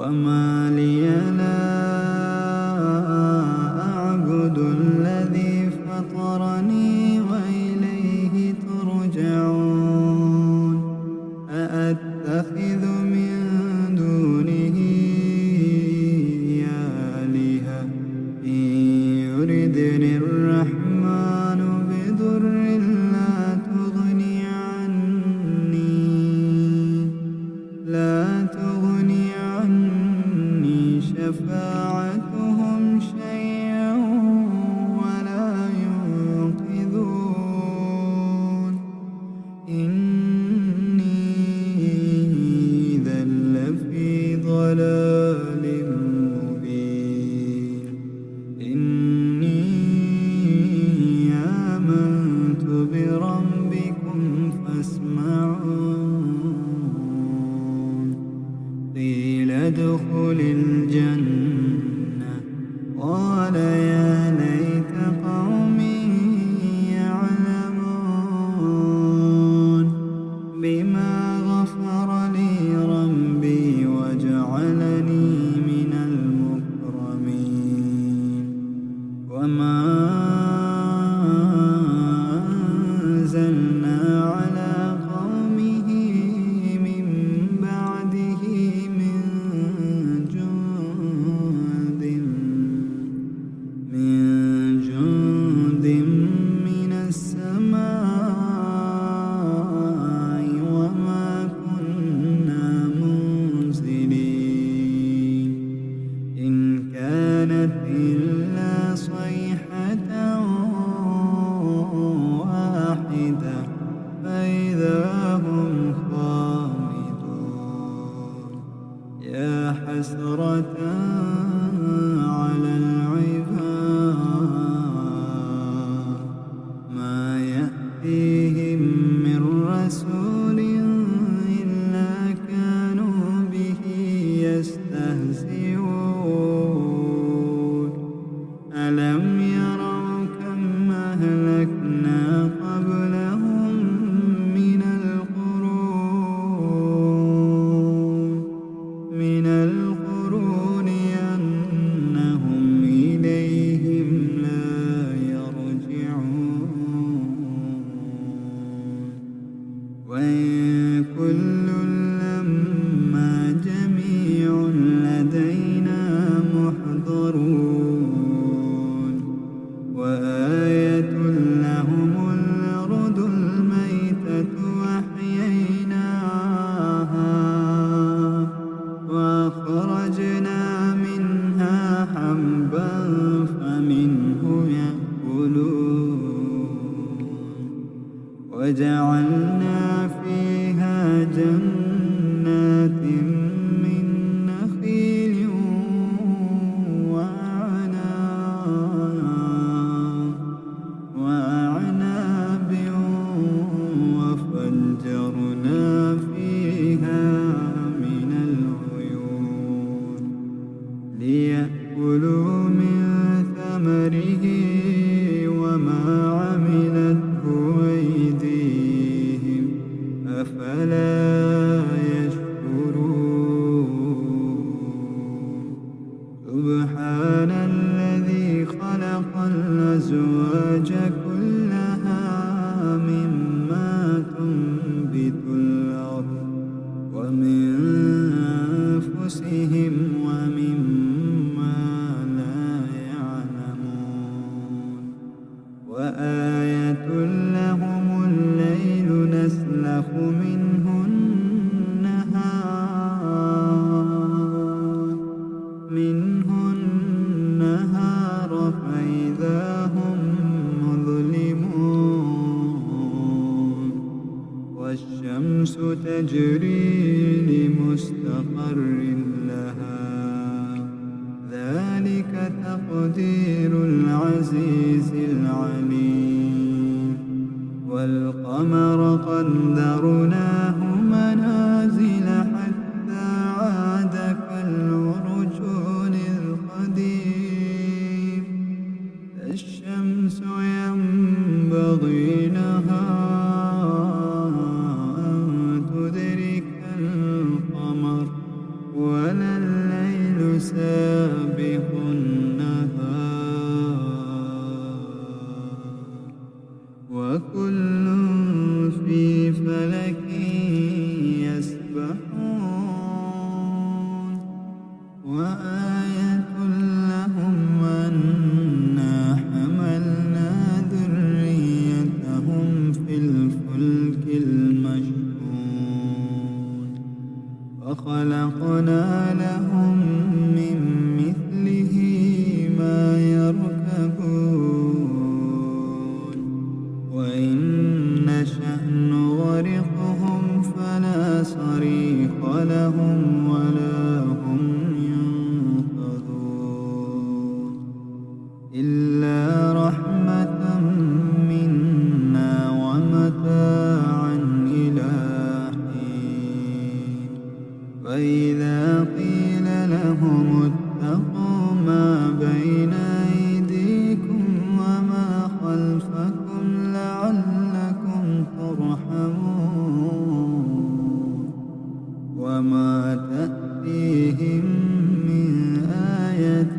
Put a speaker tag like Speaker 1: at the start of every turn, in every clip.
Speaker 1: وما لي لا أعبد الذي فطرني وإليه ترجعون أأتخذ من دونه آلهة إن يردني الرحمن بضر لا تغني عني شفاعتهم شيئا ولا ينقذون إني إذا لفي ضلال مبين إني آمنت بربكم فاسمعون قيل ادخل الجنة قال يا ليت قومي يعلمون بما غفر لي ربي وجعلني من المكرمين وما أنزلنا على قومه من بعده من جند من السماء وما كنا منزلين إن كانت إلا صيحة واحدة فإذا هم خامدون يا حسرة على العباد ما يأتيهم من رسول إلا كانوا به يستهزئون ألم يروا كم أهلكنا قبلهم من القرون أنهم إليهم لا يرجعون وإن كل لما جميع لدينا محضرون وآية لهم الأرض الميتة أحييناها وأخرجنا منها حبا فمنه يأكلون وجعلنا فيها جنات من نخيل وأعناب وفجرنا فيها من العيون ليأكلوا من ثمره وما عملته أيديهم أفلا يشكرون سبحان الذي خلق الأزواج كلها مما تنبت الأرض ومن أنفسهم ومما لا يعلمون وآية لهم الليل نسلخ منه النهار فإذا هم مظلمون والشمس تجري لمستقر لها ذلك تقدير العزيز العليم والقمر قدرناه منازل حتى عاد كالعرجون القديم الشمس ينبغي لها أن تدرك القمر ولا الليل سابق النهار وكل في فلك يسبحون وآية لهم أنا حملنا ذريتهم في الفلك المشحون وخلقنا لهم من مثله ما يركبون وإن نشأ نغرقهم فلا صريخ لهم ولا هم ينقذون إلا رحمة منا ومتاعا إلى حين وإذا قيل لهم اتقوا ما بين أيديكم وما خلفكم لعلكم ترحمون وما تأتيهم من آية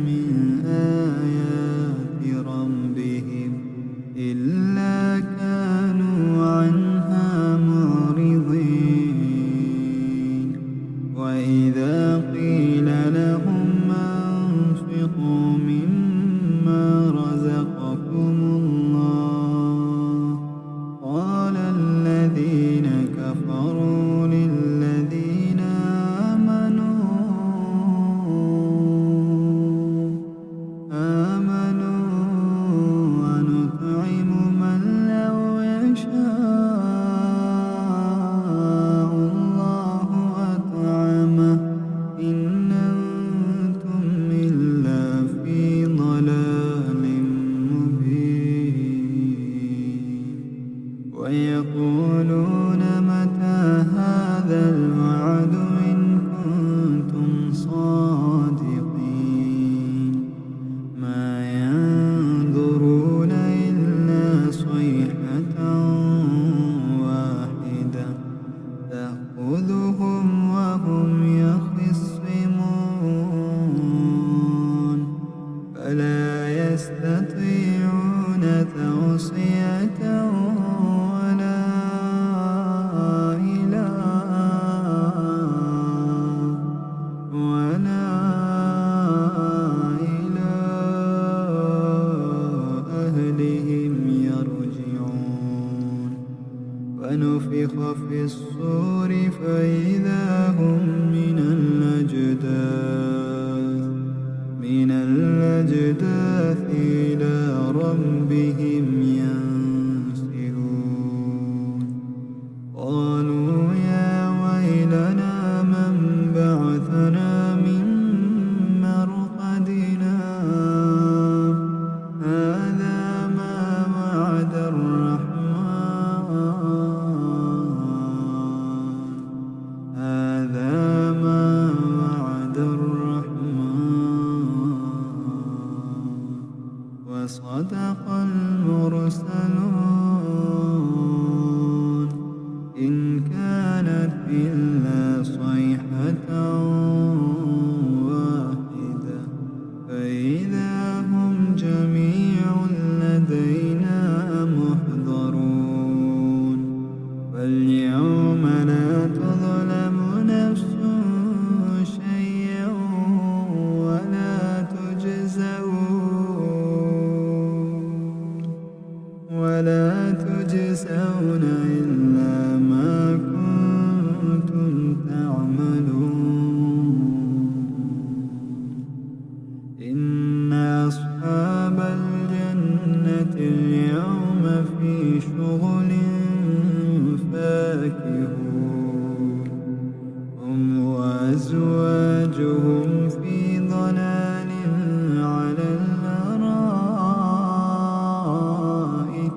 Speaker 1: من آيات ربهم إلا كانوا عنها معرضين وإذا قيل لهم أنفقوا مما رزقكم الله قال الذين كفروا للذين آمنوا ونطعم من لو يشاء الله أطعمه إن أنتم إلا في ضلال مبين ويقولون متى هذا الوعد إن كنتم صادقين ما ينظرون إلا صيحة واحدة تأخذهم وهم يخصمون فلا يستطيعون توصية ولا إلى أهلهم يرجعون ونفخ في الصور فإذا هم من الأجداث إلى ربهم ينسلون قالوا يا ويلنا من بعثنا من مرقدنا هذا ما وعد الرحمن وصدق المرسلون إن كانت إلا صيحة واحدة فإذا هم جميع لدينا محضرون فاليوم لا تظلم نفس شيئا ولا تجزون إلا ما كنتم تعملون إن أصحاب الجنة اليوم في شغل فاكهون هم وأزواجهم في ضلال على الأرائك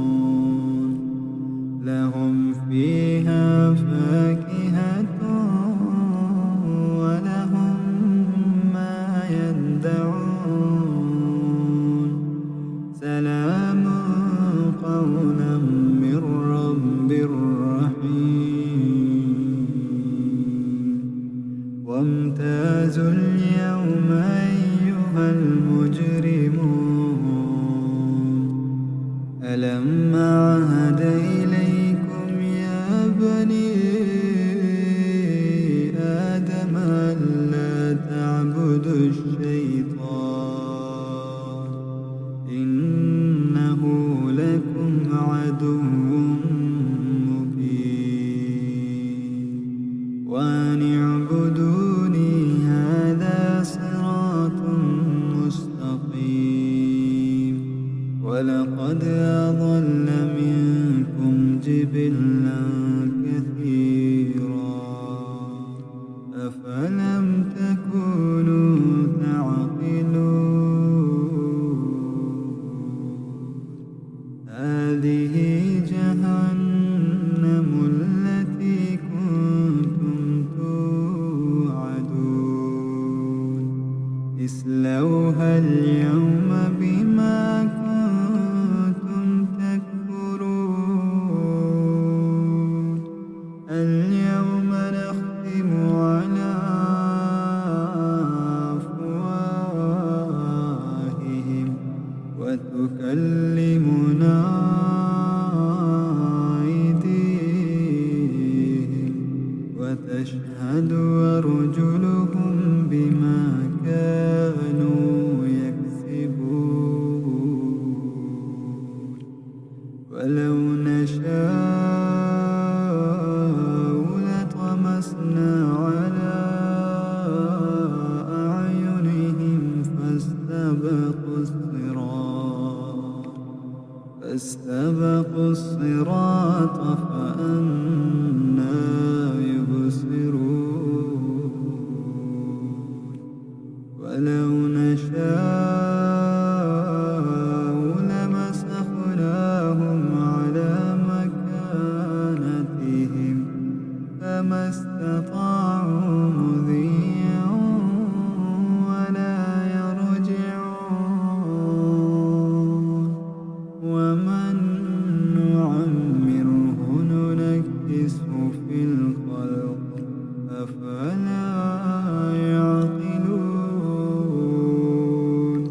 Speaker 1: متكئون لهم فيها فاكهة ولهم ما يدعون سلام قولا من رب رحيم اليوم نختم على أفواههم وتكلمنا أيديهم وتشهد أرجلهم بما كانوا يكسبون ولو نشاء لطمسنا على أعينهم فاستبقوا الصراط فأنى يبصرون ولو نشاء لمسخناهم على مكانتهم فما استطاعوا مضيا ولا يرجعون ومن نعمره ننكسه في الخلق أفلا يعقلون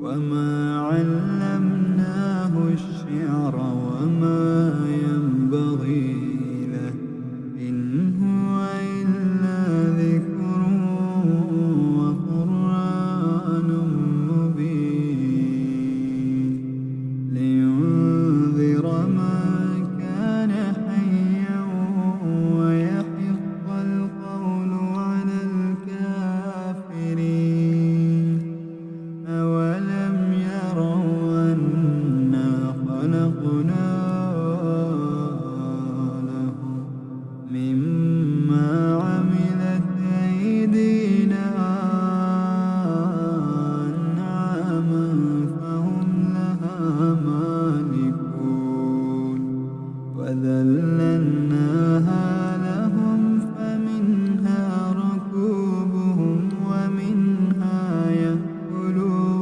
Speaker 1: وما علمناه الشعر وما ينبغي له إن هو إلا ذكر وقرآن مبين لينذر من كان حيا ويحق القول على الكافرين أولم يروا أنا خلقنا لهم مما عملت أيدينا أنعاما فهم لها مالكون وذللناها لهم فمنها ركوبهم ومنها يأكلون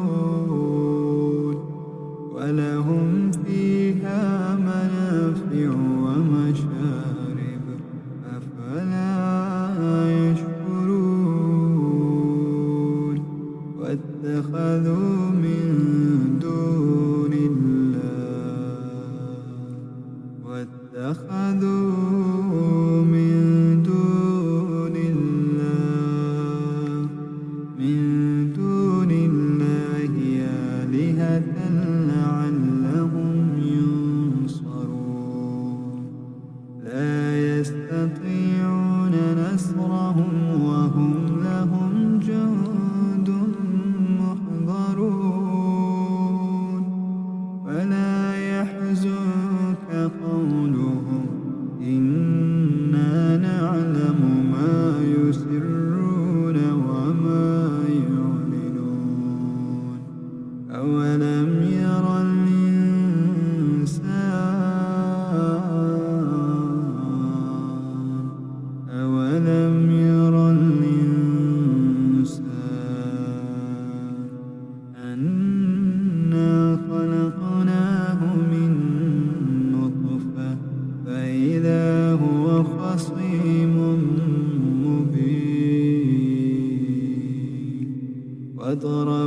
Speaker 1: ولهم فيها منافع ومشارب أفلا يشكرون واتخذوا من دون الله آلهة لعلهم ينصرون لا يستطيعون نصرهم وهم لهم جند محضرون فلا يحزنك قولهم إنا نعلم ما يسرون وما يعلنون أولم ير الإنسان أنا خلقناه من نطفة فإذا هو خصيم مبين وضرب